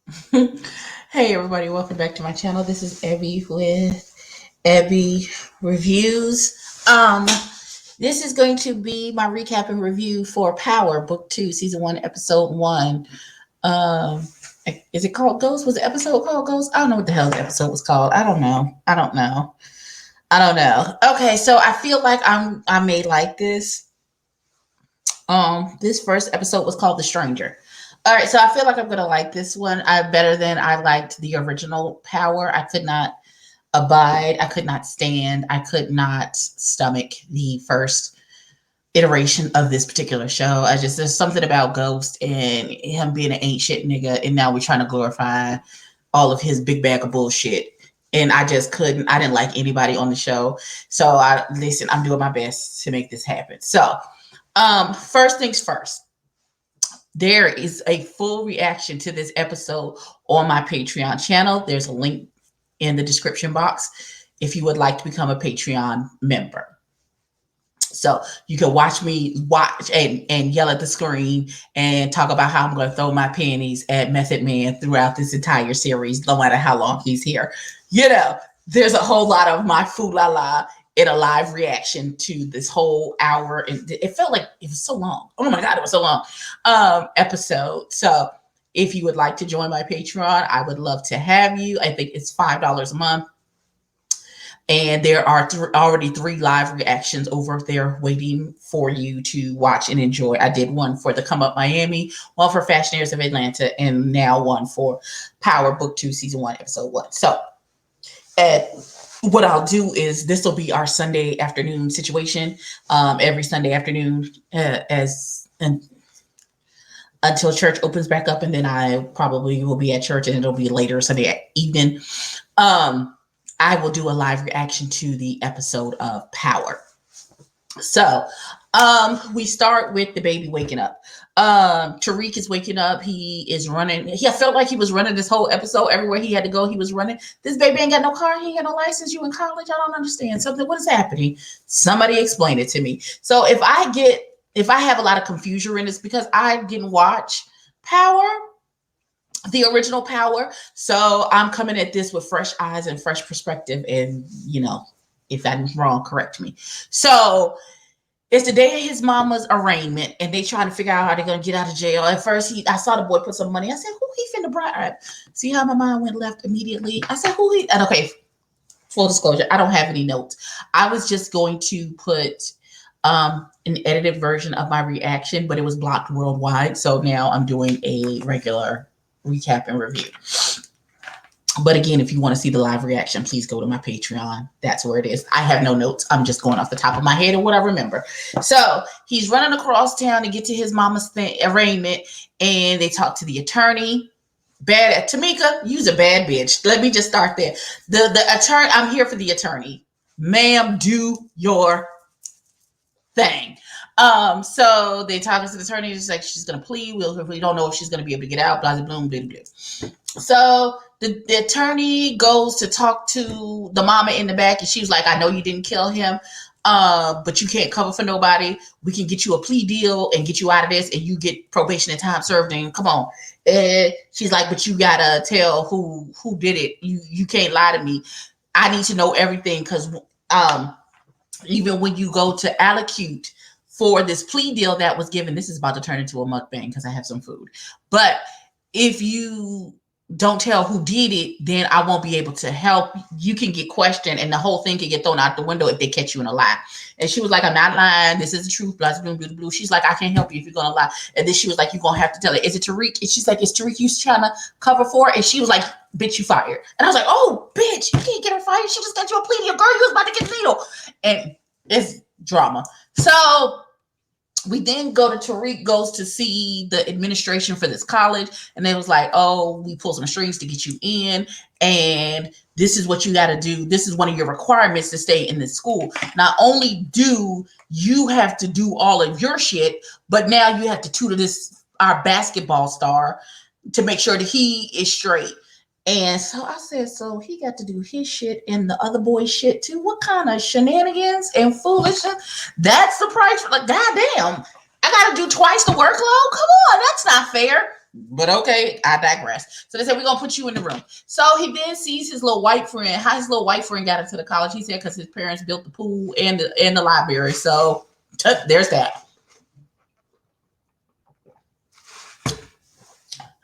Hey everybody, welcome back to my channel. This is Abby with Abby Reviews. This is going to be my recap and review for Power Book 2, Season 1, Episode 1. Um is it called Ghost? Was the episode called Ghost? I don't know what the hell the episode was called. I don't know. Okay, so I feel like I may like this. This first episode was called The Stranger. All right, so I feel like I'm gonna like this one. Better than I liked the original Power. I could not abide. I could not stand. I could not stomach the first iteration of this particular show. There's something about Ghost and him being an ain't shit nigga, and now we're trying to glorify all of his big bag of bullshit. And I just couldn't. I didn't like anybody on the show. So I'm doing my best to make this happen. So, first things first. There is a full reaction to this episode on my Patreon channel. There's a link in the description box if you would like to become a Patreon member. So you can watch me watch and yell at the screen and talk about how I'm going to throw my panties at Method Man throughout this entire series, no matter how long he's here. There's a whole lot of my foo la la in a live reaction to this whole hour. And it felt like it was so long. Oh my God, it was so long episode. So if you would like to join my Patreon, I would love to have you. I think it's $5 a month. And there are already 3 live reactions over there waiting for you to watch and enjoy. I did one for the Come Up Miami, one for Fashionaires of Atlanta, and now one for Power Book 2, Season 1, Episode 1. So what I'll do is this will be our Sunday afternoon situation. Every Sunday afternoon until church opens back up, and then I probably will be at church, and it'll be later Sunday evening. I will do a live reaction to the episode of Power. So, we start with the baby waking up. Tariq is waking up. He is running. I felt like he was running this whole episode. Everywhere he had to go, he was running. This baby ain't got no car. He ain't got no license. You in college? I don't understand something. What is happening? Somebody explain it to me. So if I have a lot of confusion in this because I didn't watch Power, the original Power. So I'm coming at this with fresh eyes and fresh perspective. And, if I'm wrong, correct me. So it's the day of his mama's arraignment, and they trying to figure out how they're going to get out of jail. At first, I saw the boy put some money. I said, who he finna bribe? See how my mind went left immediately? I said, who he? And okay, full disclosure, I don't have any notes. I was just going to put an edited version of my reaction, but it was blocked worldwide. So now I'm doing a regular recap and review. But again, if you want to see the live reaction, please go to my Patreon. That's where it is. I have no notes. I'm just going off the top of my head and what I remember. So he's running across town to get to his mama's arraignment, and they talk to the attorney. Tamika, you's a bad bitch. Let me just start there. The attorney, I'm here for the attorney. Ma'am, do your thing. So they talk to the attorney. It's like she's gonna plead. We don't know if she's gonna be able to get out. Blah blah blah blah blah. So the attorney goes to talk to the mama in the back, and she was like, "I know you didn't kill him, but you can't cover for nobody. We can get you a plea deal and get you out of this, and you get probation and time served. And come on." And she's like, "But you gotta tell who did it. You can't lie to me. I need to know everything because even when you go to allocute for this plea deal that was given," this is about to turn into a mukbang because I have some food. But if you don't tell who did it, then I won't be able to help. You can get questioned, and the whole thing can get thrown out the window if they catch you in a lie. And she was like, "I'm not lying. This is the truth." Blah, blah, blah, blah. She's like, "I can't help you if you're going to lie." And then she was like, "You're going to have to tell it. Is it Tariq?" And she's like, "Is Tariq you trying to cover for?" And she was like, "Bitch, you fired." And I was like, "Oh, bitch, you can't get her fired. She just got you a plea deal. Girl, you was about to get needle." And it's drama. So we then go to Tariq goes to see the administration for this college, and they was like, "Oh, we pull some strings to get you in, and this is what you got to do. This is one of your requirements to stay in this school. Not only do you have to do all of your shit, but now you have to tutor our basketball star to make sure that he is straight." And so I said, so he got to do his shit and the other boy's shit too. What kind of shenanigans and foolishness? That's the price. Like, goddamn, I got to do twice the workload. Come on, that's not fair. But okay, I digress. So they said, we're going to put you in the room. So he then sees his little white friend, how his little white friend got into the college. He said because his parents built the pool and the library. So there's that.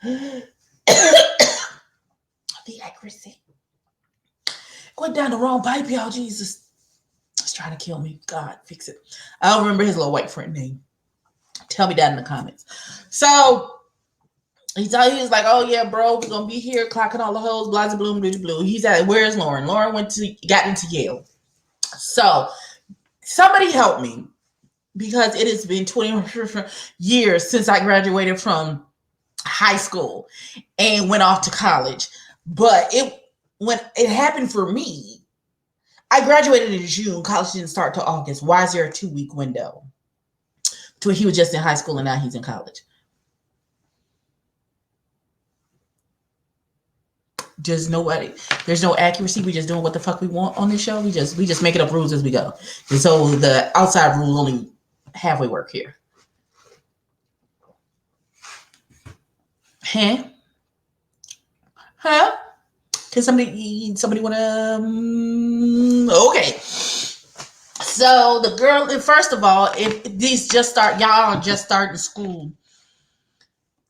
The accuracy. Went down the wrong pipe, y'all. Jesus. It's trying to kill me. God, fix it. I don't remember his little white friend name. Tell me that in the comments. So he was like, oh yeah, bro, we're gonna be here clocking all the hoes, blah blah blah blah. He's at, where's Lauren? Lauren got into Yale. So somebody help me, because it has been 20 years since I graduated from high school and went off to college. But when it happened for me, I graduated in June. College didn't start till August. Why is there a 2-week window? To he was just in high school and now he's in college. There's no accuracy. We just doing what the fuck we want on this show. We just making up rules as we go. And so the outside rules only halfway work here. Huh? Can somebody want to? Okay. So the girl, first of all, if these y'all just starting school,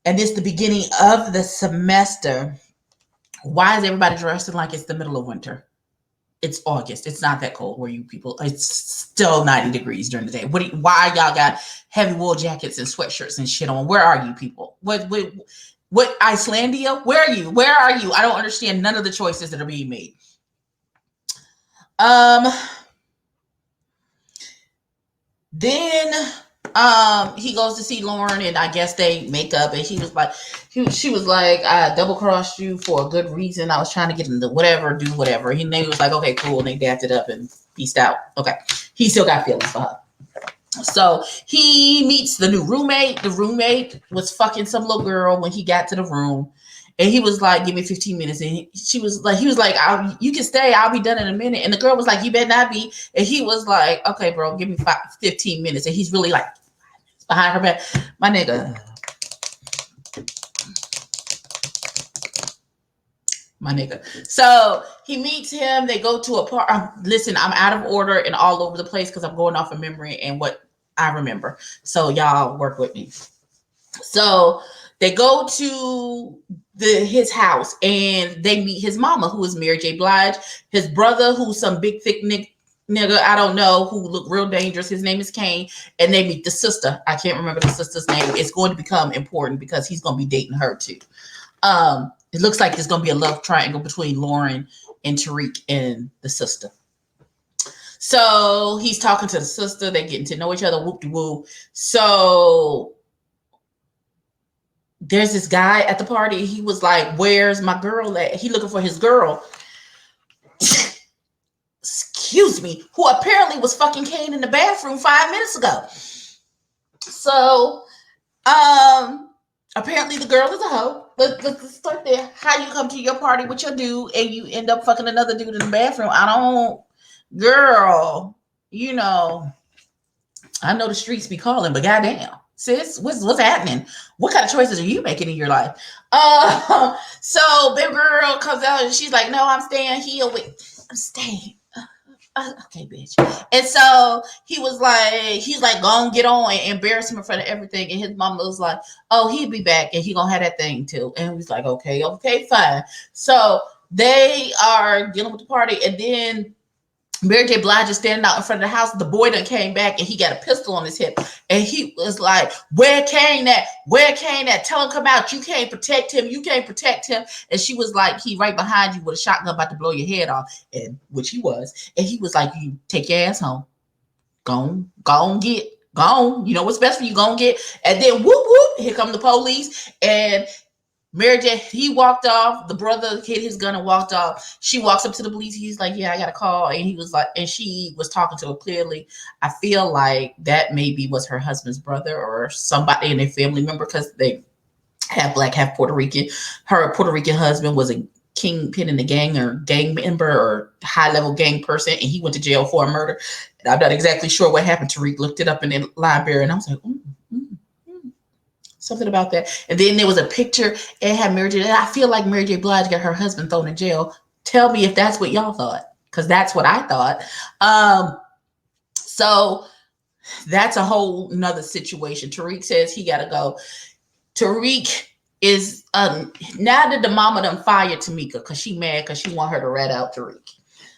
and it's the beginning of the semester, why is everybody dressing like it's the middle of winter? It's August. It's not that cold where you people. It's still 90 degrees during the day. Why y'all got heavy wool jackets and sweatshirts and shit on? Where are you people? What Icelandia? Where are you? Where are you? I don't understand none of the choices that are being made. Then he goes to see Lauren, and I guess they make up, and she was like, I double crossed you for a good reason. I was trying to get him to do whatever. He was like, okay, cool, and they dapped it up and peaced out. Okay, he still got feelings for her. So he meets the new roommate. The roommate was fucking some little girl when he got to the room. And he was like, give me 15 minutes. And he was like, you can stay. I'll be done in a minute. And the girl was like, you better not be. And he was like, okay, bro, give me 15 minutes. And he's really like behind her back. My nigga. So he meets him. They go to a park. Listen, I'm out of order and all over the place because I'm going off of memory and what I remember. So y'all work with me. So they go to his house and they meet his mama, who is Mary J. Blige, his brother, who's some big thick nigga, I don't know, who looked real dangerous. His name is Kane. And they meet the sister. I can't remember the sister's name. It's going to become important because he's going to be dating her too. It looks like there's going to be a love triangle between Lauren and Tariq and the sister. So he's talking to the sister. They're getting to know each other. Whoop-de-woo. So there's this guy at the party. He was like, where's my girl at? He looking for his girl. Excuse me. Who apparently was fucking Kane in the bathroom 5 minutes ago. So, apparently the girl is a hoe. Let's start there. How you come to your party with your dude and you end up fucking another dude in the bathroom? Girl, I know the streets be calling, but goddamn, sis, what's happening? What kind of choices are you making in your life? So baby girl comes out and she's like, no, I'm staying here I'm staying. Okay, bitch. And so he's like, go on, get on and embarrass him in front of everything. And his mama was like, oh, he'll be back and he gonna have that thing too. And he's like, okay, fine. So they are dealing with the party, and then Mary J. Blige is standing out in front of the house. The boy done came back and he got a pistol on his hip. And he was like, where Kane at? Tell him come out. You can't protect him. And she was like, he right behind you with a shotgun about to blow your head off. And which he was. And he was like, you take your ass home. Go on. You know what's best for you. Go on get. And then whoop, whoop. Here come the police. And Mary J, he walked off. The brother hit his gun and walked off. She walks up to the police. He's like, yeah, I got a call. And he was like, and she was talking to her clearly. I feel like that maybe was her husband's brother or somebody in their family member, because they have black, half Puerto Rican. Her Puerto Rican husband was a kingpin in the gang or gang member or high level gang person. And he went to jail for a murder. And I'm not exactly sure what happened. Tariq looked it up in the library and I was like, Something about that. And then there was a picture. It had Mary J. And I feel like Mary J. Blige got her husband thrown in jail. Tell me if that's what y'all thought, because that's what I thought. So that's a whole nother situation. Tariq says he got to go. Tariq is now that the mama done fired Tamika because she mad because she want her to rat out Tariq.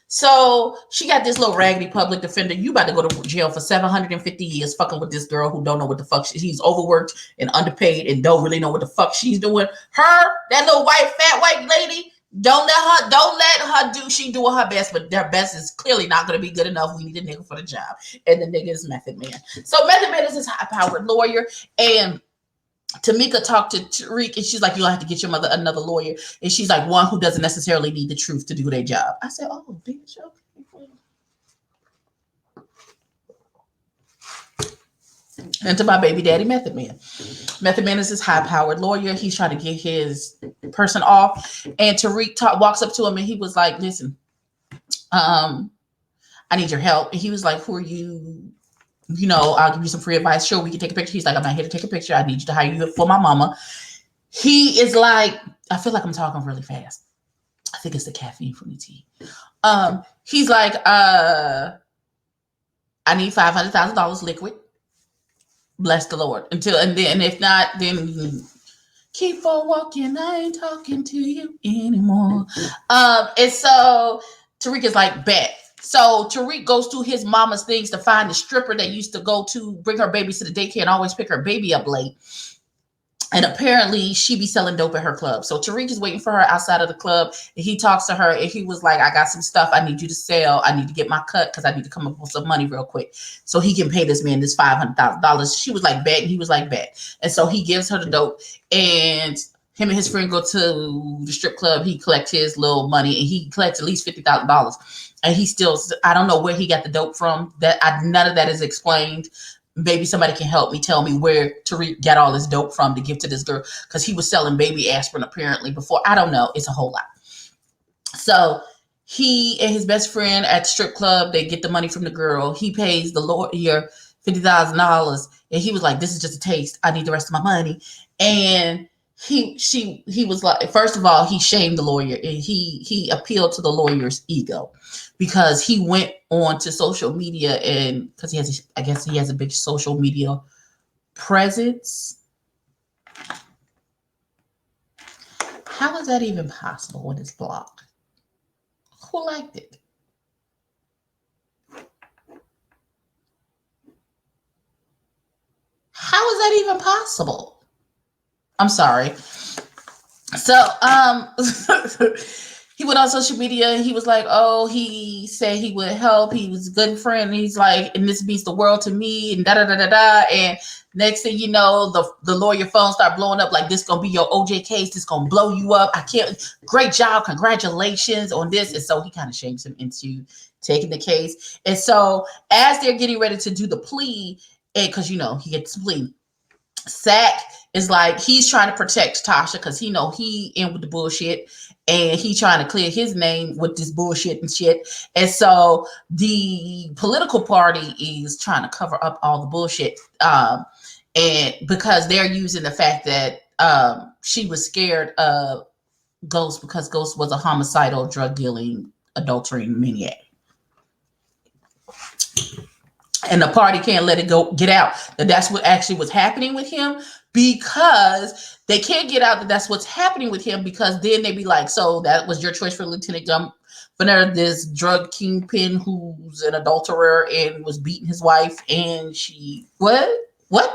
So she got this little raggedy public defender. You about to go to jail for 750 years fucking with this girl who don't know what the fuck she's overworked and underpaid and don't really know what the fuck she's doing. Her, that little white fat white lady, don't let her do, she doing her best, but their best is clearly not going to be good enough. We need a nigga for the job. And the nigga is Method Man. So Method Man is his high-powered lawyer, and Tamika talked to Tariq, and she's like, you'll have to get your mother another lawyer. And she's like, one who doesn't necessarily need the truth to do their job. I said, oh, bitch, okay. And to my baby daddy, Method Man. Method Man is his high-powered lawyer. He's trying to get his person off. And Tariq walks up to him, and he was like, listen, I need your help. And he was like, who are you? You know, I'll give you some free advice. Sure, we can take a picture. He's like, I'm not here to take a picture. I need you to hire you for my mama. He is like, I feel like I'm talking really fast. I think it's the caffeine from the tea. He's like, I need $500,000 liquid. Bless the Lord. And then if not, then keep on walking. I ain't talking to you anymore. And so Tariq is like, bet. So Tariq goes to his mama's things to find the stripper that used to go to bring her babies to the daycare and always pick her baby up late. And apparently she be selling dope at her club. So Tariq is waiting for her outside of the club. And he talks to her and he was like, I got some stuff I need you to sell. I need to get my cut because I need to come up with some money real quick so he can pay this man this $500,000. She was like, bet. And he was like, bet. And so he gives her the dope, and him and his friend go to the strip club. He collects his little money, and he collects at least $50,000. And he still, I don't know where he got the dope from. None of that is explained. Maybe somebody can help me tell me where Tariq got all this dope from to give to this girl, because he was selling baby aspirin apparently before. I don't know. It's a whole lot. So he and his best friend at the strip club, they get the money from the girl. He pays the lawyer $50,000, and he was like, this is just a taste. I need the rest of my money. And he was like, first of all, he shamed the lawyer, and he appealed to the lawyer's ego, because he went on to social media, and because I guess he has a big social media presence. How is that even possible when it's blocked? Who liked it? How is that even possible? I'm sorry. So, he went on social media and he was like, oh, he said he would help. He was a good friend. And he's like, and this means the world to me, and da-da-da-da-da. And next thing you know, the lawyer phone start blowing up like, this going to be your OJ case. This going to blow you up. I can't. Great job. Congratulations on this. And so he kind of shames him into taking the case. And so as they're getting ready to do the plea, because, you know, he gets the plea, Sack is like, he's trying to protect Tasha because he know he in with the bullshit, and he trying to clear his name with this bullshit and shit. And so the political party is trying to cover up all the bullshit, and because they're using the fact that she was scared of Ghost because Ghost was a homicidal, drug dealing, adultering maniac. And the party can't let it get out that that's what actually was happening with him, because they can't get out that that's what's happening with him, because then they'd be like, so that was your choice for Lieutenant Governor, this drug kingpin who's an adulterer and was beating his wife, and she, what?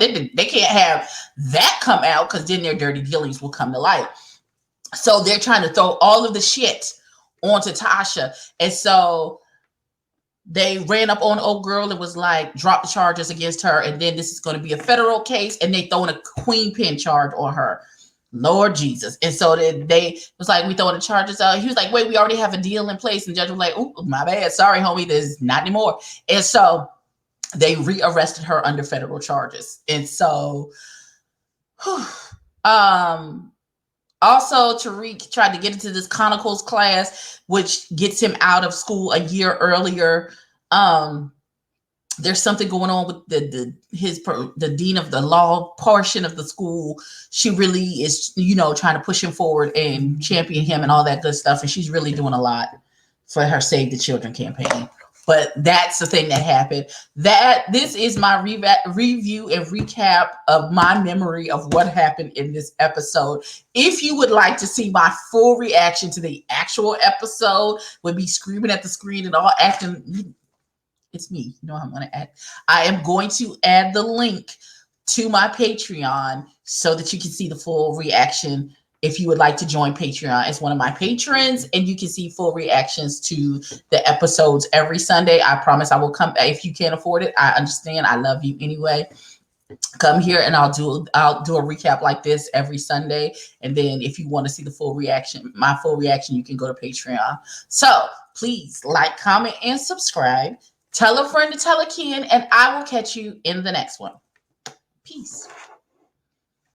They can't have that come out, because then their dirty dealings will come to light. So they're trying to throw all of the shit onto Tasha. And so they ran up on old girl and was like, drop the charges against her. And then this is going to be a federal case. And they throwing a queen pin charge on her. Lord Jesus. And so they was like, we throwing the charges out. He was like, wait, we already have a deal in place. And the judge was like, oh, my bad. Sorry, homie. There's not anymore. And so they rearrested her under federal charges. And so, also, Tariq tried to get into this Chronicles class, which gets him out of school a year earlier, there's something going on with the dean of the law portion of the school. She really is, trying to push him forward and champion him and all that good stuff. And she's really doing a lot for her Save the Children campaign. But that's the thing that happened. This is my review and recap of my memory of what happened in this episode. If you would like to see my full reaction to the actual episode, with me screaming at the screen and all acting, it's me. I'm going to add. I am going to add the link to my Patreon so that you can see the full reaction. If you would like to join Patreon as one of my patrons, and you can see full reactions to the episodes every Sunday. I promise I will come. If you can't afford it, I understand. I love you anyway. Come here and I'll do a recap like this every Sunday. And then if you want to see the full reaction, my full reaction, you can go to Patreon. So please like, comment, and subscribe. Tell a friend to tell a kin, and I will catch you in the next one. Peace.